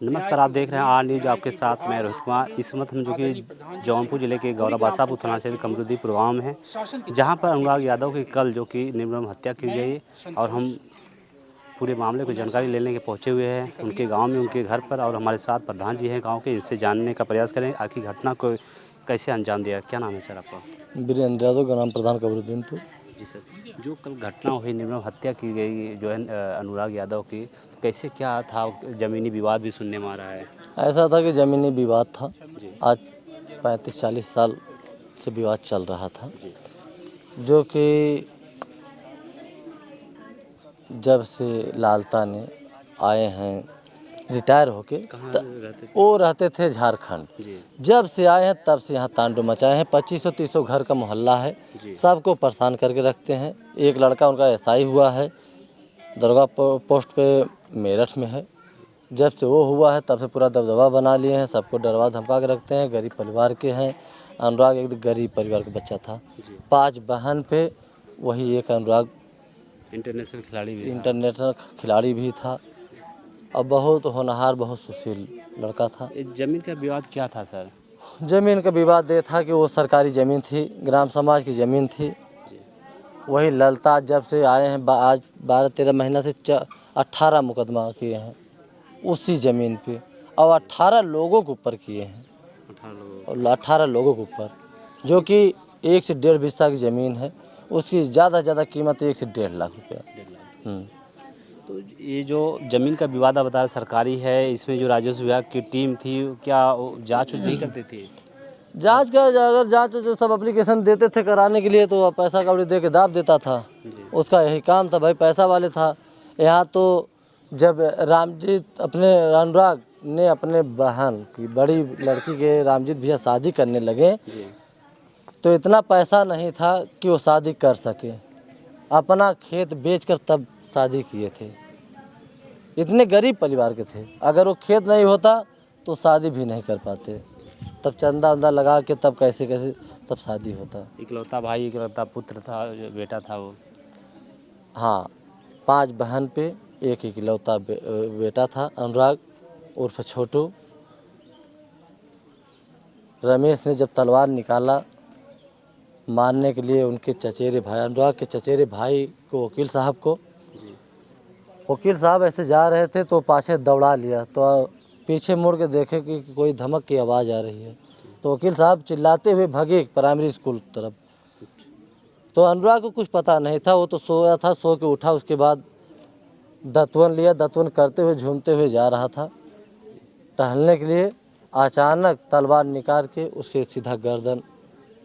नमस्कार, आप देख रहे हैं आर न्यूज। आपके साथ मैं रोहित कुमार। इस वक्त हम जो कि जौनपुर जिले के गौरा बादशाहपुर थाना क्षेत्र कमरुद्दीपुर गाँव में है, जहां पर अनुराग यादव की कल जो कि निर्मम हत्या की गई और हम पूरे मामले को जानकारी लेने के पहुंचे हुए हैं उनके गांव में, उनके घर पर। और हमारे साथ प्रधान जी हैं गांव के, इनसे जानने का प्रयास करें आखिर घटना को कैसे अंजाम दिया। क्या नाम है सर आपका? वीरेंद्र यादव, ग्राम प्रधान कमरुद्दीनपुर। जी सर, जो कल घटना हुई, निर्मम हत्या की गई जो है अनुराग यादव की, तो कैसे क्या था? ज़मीनी विवाद भी सुनने में आ रहा है। ऐसा था कि ज़मीनी विवाद था। जी आज 35-40 साल से विवाद चल रहा था, जी जो कि जब से लालता ने आए हैं रिटायर होके, कहाँ रहते थे? वो रहते थे झारखंड। जी जब से आए हैं तब से यहाँ तांडव मचाए हैं। 2500-3000 घर का मोहल्ला है, जी सबको परेशान करके रखते हैं। एक लड़का उनका एसआई हुआ है, दरोगा पोस्ट पे मेरठ में है। जब से वो हुआ है तब से पूरा दबदबा बना लिए हैं, सबको डरवा धमका के रखते हैं। गरीब परिवार के हैं। अनुराग एक गरीब परिवार का बच्चा था। जी 5 बहन पे वही एक अनुराग इंटरनेशनल खिलाड़ी भी था। इंटरनेशनल खिलाड़ी भी था और बहुत होनहार, बहुत सुशील लड़का था। ज़मीन का विवाद क्या था सर? ज़मीन का विवाद ये था कि वो सरकारी ज़मीन थी, ग्राम समाज की ज़मीन थी। वही ललता जब से आए हैं, आज 12-13 महीना से 18 मुकदमा किए हैं उसी ज़मीन पे, और 18 लोगों के ऊपर किए हैं। 18 लोग। और 18 लोगों के ऊपर, जो कि 1 से 1.5 हिस्सा की ज़मीन है, उसकी ज़्यादा ज़्यादा कीमत 1 से 1.5 लाख रुपया। 1.5 लाख। तो ये जो ज़मीन का विवाद आप बता रहे सरकारी है, इसमें जो राजस्व विभाग की टीम थी, क्या जाँच नहीं करती थी? जांच का अगर जांच जो सब एप्लीकेशन देते थे कराने के लिए, तो पैसा कौड़ी दे के दाब देता था। उसका यही काम था भाई, पैसा वाले था। यहाँ तो जब रामजीत अपने अनुराग ने अपने बहन की बड़ी लड़की के रामजीत भैया शादी करने लगे, तो इतना पैसा नहीं था कि वो शादी कर सके। अपना खेत बेचकर तब शादी किए थे। इतने गरीब परिवार के थे, अगर वो खेत नहीं होता तो शादी भी नहीं कर पाते। तब चंदा वंदा लगा के तब कैसे तब शादी होता। इकलौता भाई, इकलौता पुत्र था, बेटा था वो। हाँ, 5 बहन पे एक इकलौता बेटा था, अनुराग उर्फ छोटू। रमेश ने जब तलवार निकाला मारने के लिए उनके चचेरे भाई, अनुराग के चचेरे भाई को, वकील साहब को, वकील साहब ऐसे जा रहे थे तो पाछे दौड़ा लिया, तो पीछे मुड़ के देखे कि कोई धमक की आवाज़ आ रही है, तो वकील साहब चिल्लाते हुए भागे प्राइमरी स्कूल तरफ। तो अनुराग को कुछ पता नहीं था, वो तो सोया था। सो के उठा, उसके बाद दतवन लिया, दतवन करते हुए झूमते हुए जा रहा था टहलने के लिए। अचानक तलवार निकाल के उसके सीधा गर्दन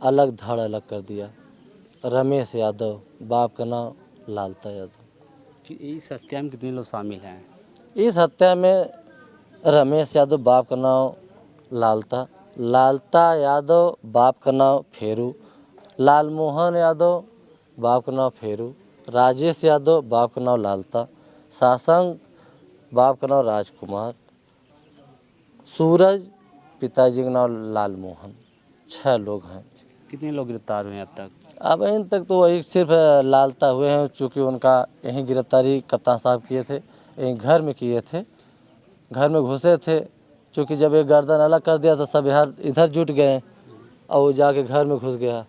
अलग, धड़ अलग कर दिया। रमेश यादव, बाप का नाम लालता यादव। इस हत्या में कितने लोग शामिल हैं? इस हत्या में रमेश यादव, बाप का नाम लालता यादव, बाप का नाम फेरू, लालमोहन यादव, बाप का नाम फेरू, राजेश यादव, बाप का नाम लालता, सासंग, बाप का नाम राजकुमार, सूरज, पिताजी का नाम लालमोहन। 6 लोग हैं। कितने लोग गिरफ्तार हुए हैं अब तक? अब इन तक तो वही सिर्फ लालता हुए हैं, चूँकि उनका यहीं गिरफ्तारी कप्तान साहब किए थे, यहीं घर में किए थे, घर में घुसे थे। चूँकि जब एक गर्दन अलग कर दिया तो सब यार इधर जुट गए और वो जाके घर में घुस गया।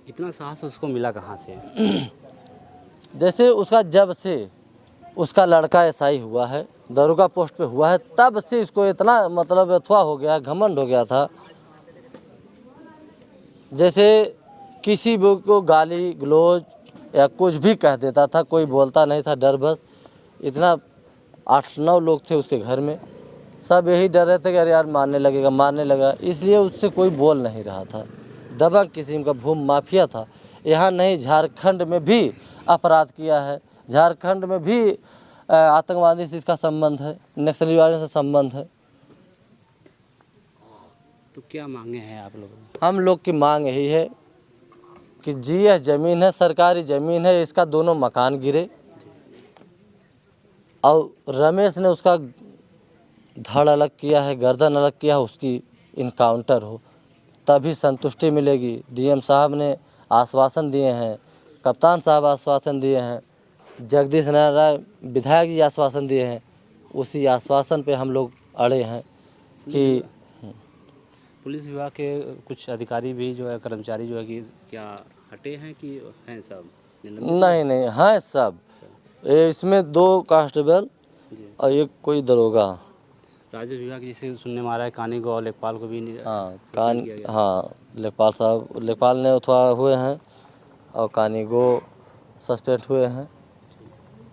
इतना साहस उसको मिला कहाँ से? जैसे उसका, जब से उसका लड़का एसआई हुआ है, दरोगा पोस्ट पे हुआ है, तब से इसको इतना मतलब अथवा हो गया, घमंड हो गया था। जैसे किसी भी को गाली गलौज या कुछ भी कह देता था, कोई बोलता नहीं था, डर बस। इतना 8-9 लोग थे उसके घर में, सब यही डर रहे थे कि अरे यार मारने लगेगा, इसलिए उससे कोई बोल नहीं रहा था। दबंग किस्म का भूमि माफिया था। यहाँ नहीं, झारखंड में भी अपराध किया है, झारखंड में भी आतंकवादी से इसका संबंध है, नक्सलीवादियों से संबंध है। तो क्या मांगे हैं आप लोगों की? हम लोग की मांग यही है कि यह ज़मीन है, सरकारी ज़मीन है, इसका दोनों मकान गिरे और रमेश ने उसका धड़ अलग किया है, गर्दन अलग किया है, उसकी इनकाउंटर हो, तभी संतुष्टि मिलेगी। डीएम साहब ने आश्वासन दिए हैं, कप्तान साहब आश्वासन दिए हैं, जगदीश नारायण राय विधायक जी आश्वासन दिए हैं। उसी आश्वासन पे हम लोग अड़े हैं कि पुलिस विभाग के कुछ अधिकारी भी जो है, कर्मचारी जो है कि क्या हटे हैं कि हैं सब निलंबित? नहीं नहीं हैं सब। इसमें 2 कांस्टेबल जी। और एक कोई दरोगा। राजस्व विभाग जैसे सुनने में आ रहा है कानी और लेखपाल को भी हाँ सस्पेंड किया गया। हाँ लेखपाल साहब, लेखपाल ने थोड़ा हुए हैं और कानीगो सस्पेंड हुए हैं,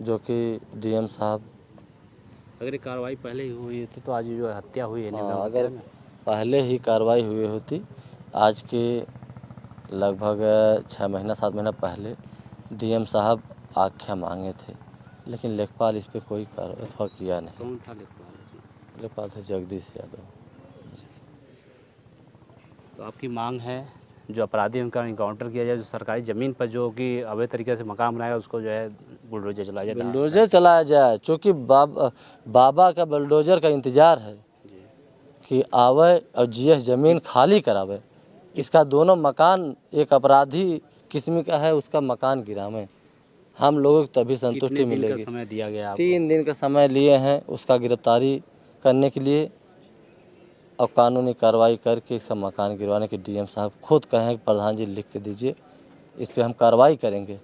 जो कि डीएम साहब। अगर ये कार्रवाई पहले ही हुई थी तो आज जो है हत्या हुई है निर्मम हाँ, हत्या अगर में। पहले ही कार्रवाई हुई होती, आज के लगभग 6 महीना 7 महीना पहले डीएम साहब आख्या मांगे थे, लेकिन लेखपाल इस पे कोई कार्रवाई किया नहीं। कौन था लेखपाल? लेखपाल थे जगदीश यादव। तो आपकी मांग है जो अपराधी है उनका इनकाउंटर किया जाए, जो सरकारी ज़मीन पर जो कि अवैध तरीके से मकान बनाया उसको जो है बुलडोजर चलाया जाए। बुलडोजर चलाया जाए, चूँकि बाबा का बुलडोजर का इंतजार है जी। कि आवे और जीएस ज़मीन खाली करावे। इसका दोनों मकान एक अपराधी किस्म का है, उसका मकान गिरावे, हम लोगों को तभी संतुष्टि कितने दिन का मिलेगी। समय दिया गया आपको? 3 दिन का समय लिए हैं उसका गिरफ्तारी करने के लिए और कानूनी कार्रवाई करके इसका मकान गिरवाने के डीएम साहब खुद कहे हैं कि प्रधान जी लिख के दीजिए, इस पे हम कार्रवाई करेंगे।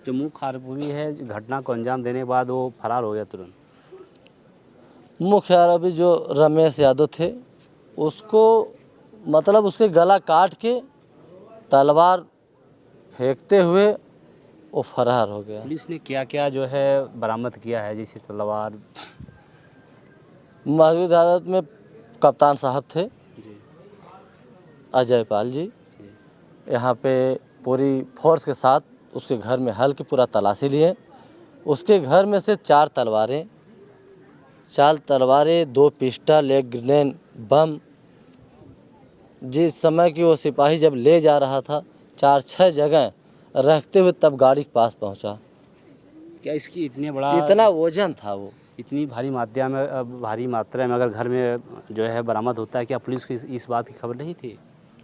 जो मुख्य आरोपी है घटना को अंजाम देने के बाद वो फरार हो गया तुरंत। मुख्य आरोपी जो रमेश यादव थे, उसको मतलब उसके गला काट के तलवार फेंकते हुए वो फरार हो गया। पुलिस ने क्या क्या जो है बरामद किया है, जैसे तलवार? मौजूद हालत में कप्तान साहब थे, जी। अजय पाल जी, यहाँ पे पूरी फोर्स के साथ उसके घर में हल की पूरा तलाशी लिए। उसके घर में से 4 तलवारें, 2 पिस्टल, 1 ग्रेनेड बम, जिस समय कि वो सिपाही जब ले जा रहा था 4-6 जगह रखते हुए तब गाड़ी के पास पहुंचा। क्या इसकी इतना वजन था वो। इतनी भारी मात्रा में अगर घर में जो है बरामद होता है, क्या पुलिस को इस बात की खबर नहीं थी?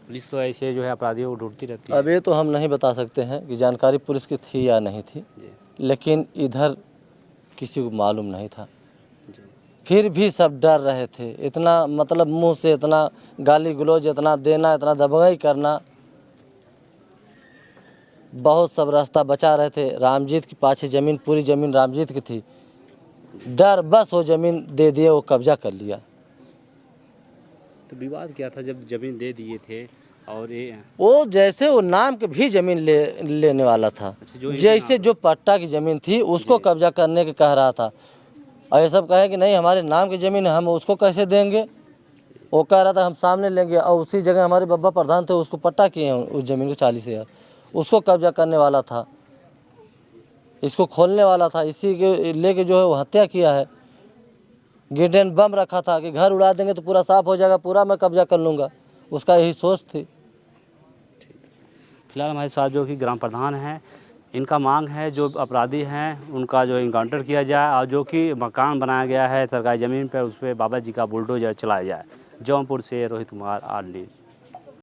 पुलिस तो ऐसे जो है अपराधियों को ढूंढती रहती है। अब ये तो हम नहीं बता सकते हैं कि जानकारी पुलिस की थी या नहीं थी, जी। लेकिन इधर किसी को मालूम नहीं था, जी। फिर भी सब डर रहे थे। इतना मतलब मुंह से इतना गाली गलौज इतना देना, इतना दबंगई करना, बहुत सब रास्ता बचा रहे थे। रामजीत के पाछे ज़मीन, पूरी ज़मीन रामजीत की थी, डर बस वो ज़मीन दे दिए, वो कब्जा कर लिया। तो विवाद क्या था जब ज़मीन दे दिए थे? और ये वो जैसे वो नाम के भी ज़मीन लेने वाला था, अच्छा, जैसे जो पट्टा की ज़मीन थी उसको कब्जा करने के कह रहा था, और ये सब कहे कि नहीं हमारे नाम की ज़मीन है, हम उसको कैसे देंगे। वो कह रहा था हम सामने लेंगे, और उसी जगह हमारे बब्बा प्रधान थे, उसको पट्टा किए हैं उस ज़मीन को 40,000, उसको कब्जा करने वाला था, इसको खोलने वाला था, इसी के लेके जो है वो हत्या किया है। ग्रेनेड बम रखा था कि घर उड़ा देंगे तो पूरा साफ हो जाएगा, पूरा मैं कब्जा कर लूँगा, उसका यही सोच थी। फिलहाल हमारे साथ जो कि ग्राम प्रधान हैं, इनका मांग है जो अपराधी हैं उनका जो इनकाउंटर किया जाए, और जो कि मकान बनाया गया है सरकारी ज़मीन पर उस पर बाबा जी का बुलडोजर चलाया जाए। जौनपुर से रोहित कुमार, आर न्यूज़।